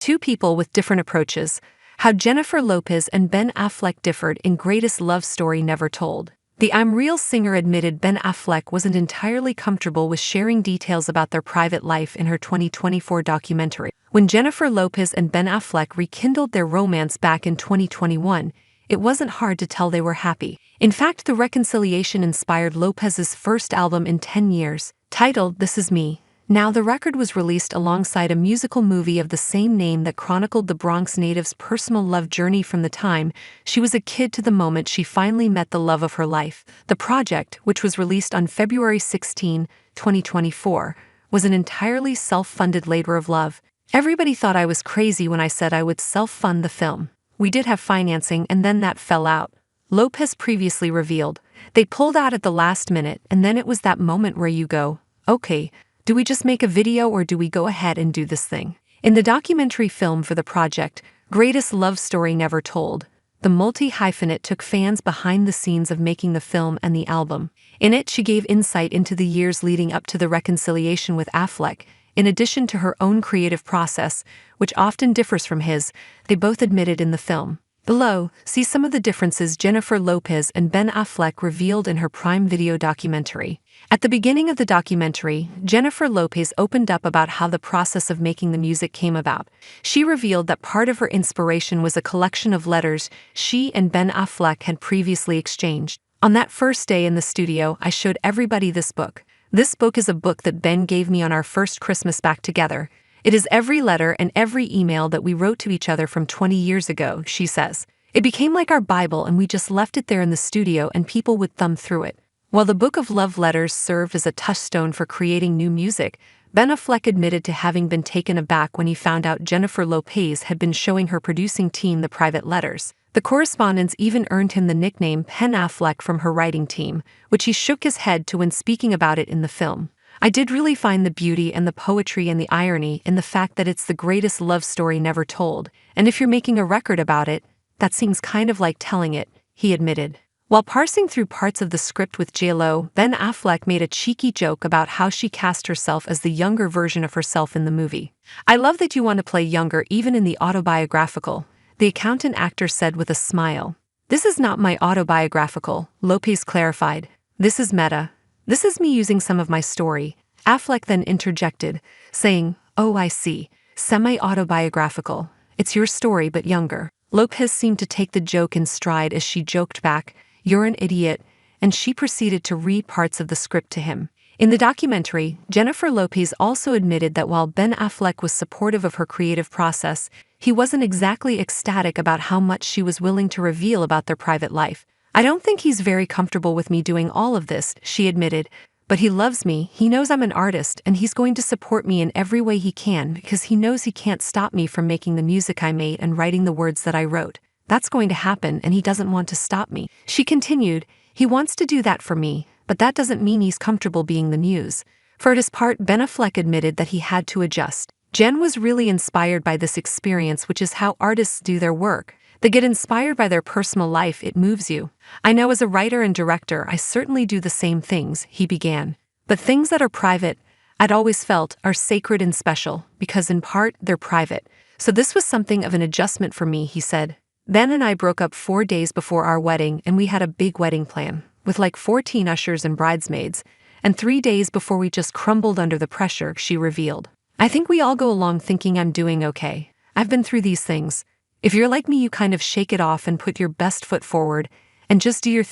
Two people with different approaches. How Jennifer Lopez and Ben Affleck differed in Greatest Love Story Never Told. The I'm Real singer admitted Ben Affleck wasn't entirely comfortable with sharing details about their private life in her 2024 documentary. When Jennifer Lopez and Ben Affleck rekindled their romance back in 2021, it wasn't hard to tell they were happy. In fact, the reconciliation inspired Lopez's first album in 10 years, titled This Is Me. Now, the record was released alongside a musical movie of the same name that chronicled the Bronx native's personal love journey from the time she was a kid to the moment she finally met the love of her life. The project, which was released on February 16, 2024, was an entirely self-funded labor of love. Everybody thought I was crazy when I said I would self-fund the film. We did have financing, and then that fell out. Lopez previously revealed. They pulled out at the last minute, and then it was that moment where you go, okay, do we just make a video or do we go ahead and do this thing? In the documentary film for the project, Greatest Love Story Never Told, the multi-hyphenate took fans behind the scenes of making the film and the album. In it, she gave insight into the years leading up to the reconciliation with Affleck. In addition to her own creative process, which often differs from his, they both admitted in the film. Below, see some of the differences Jennifer Lopez and Ben Affleck revealed in her Prime Video documentary. At the beginning of the documentary, Jennifer Lopez opened up about how the process of making the music came about. She revealed that part of her inspiration was a collection of letters she and Ben Affleck had previously exchanged. On that first day in the studio, I showed everybody this book. This book is a book that Ben gave me on our first Christmas back together. It is every letter and every email that we wrote to each other from 20 years ago, she says. It became like our Bible and we just left it there in the studio and people would thumb through it. While the book of love letters served as a touchstone for creating new music, Ben Affleck admitted to having been taken aback when he found out Jennifer Lopez had been showing her producing team the private letters. The correspondence even earned him the nickname Pen Affleck from her writing team, which he shook his head to when speaking about it in the film. I did really find the beauty and the poetry and the irony in the fact that it's the greatest love story never told, and if you're making a record about it, that seems kind of like telling it, he admitted. While parsing through parts of the script with J.Lo, Ben Affleck made a cheeky joke about how she cast herself as the younger version of herself in the movie. I love that you want to play younger even in the autobiographical, the accountant actor said with a smile. This is not my autobiographical, Lopez clarified. This is meta. This is me using some of my story. Affleck then interjected, saying, oh, I see. Semi-autobiographical. It's your story but younger. Lopez seemed to take the joke in stride as she joked back, you're an idiot, and she proceeded to read parts of the script to him. In the documentary, Jennifer Lopez also admitted that while Ben Affleck was supportive of her creative process, he wasn't exactly ecstatic about how much she was willing to reveal about their private life. I don't think he's very comfortable with me doing all of this, she admitted, but he loves me, he knows I'm an artist, and he's going to support me in every way he can because he knows he can't stop me from making the music I made and writing the words that I wrote. That's going to happen and he doesn't want to stop me. She continued, he wants to do that for me, but that doesn't mean he's comfortable being the muse. For his part, Ben Affleck admitted that he had to adjust. Jen was really inspired by this experience, which is how artists do their work. They get inspired by their personal life, it moves you. I know as a writer and director, I certainly do the same things, he began. But things that are private, I'd always felt, are sacred and special, because in part, they're private. So this was something of an adjustment for me, he said. Ben and I broke up 4 days before our wedding and we had a big wedding plan, with like 14 ushers and bridesmaids, and 3 days before we just crumbled under the pressure, she revealed. I think we all go along thinking I'm doing okay. I've been through these things. If you're like me, you kind of shake it off and put your best foot forward and just do your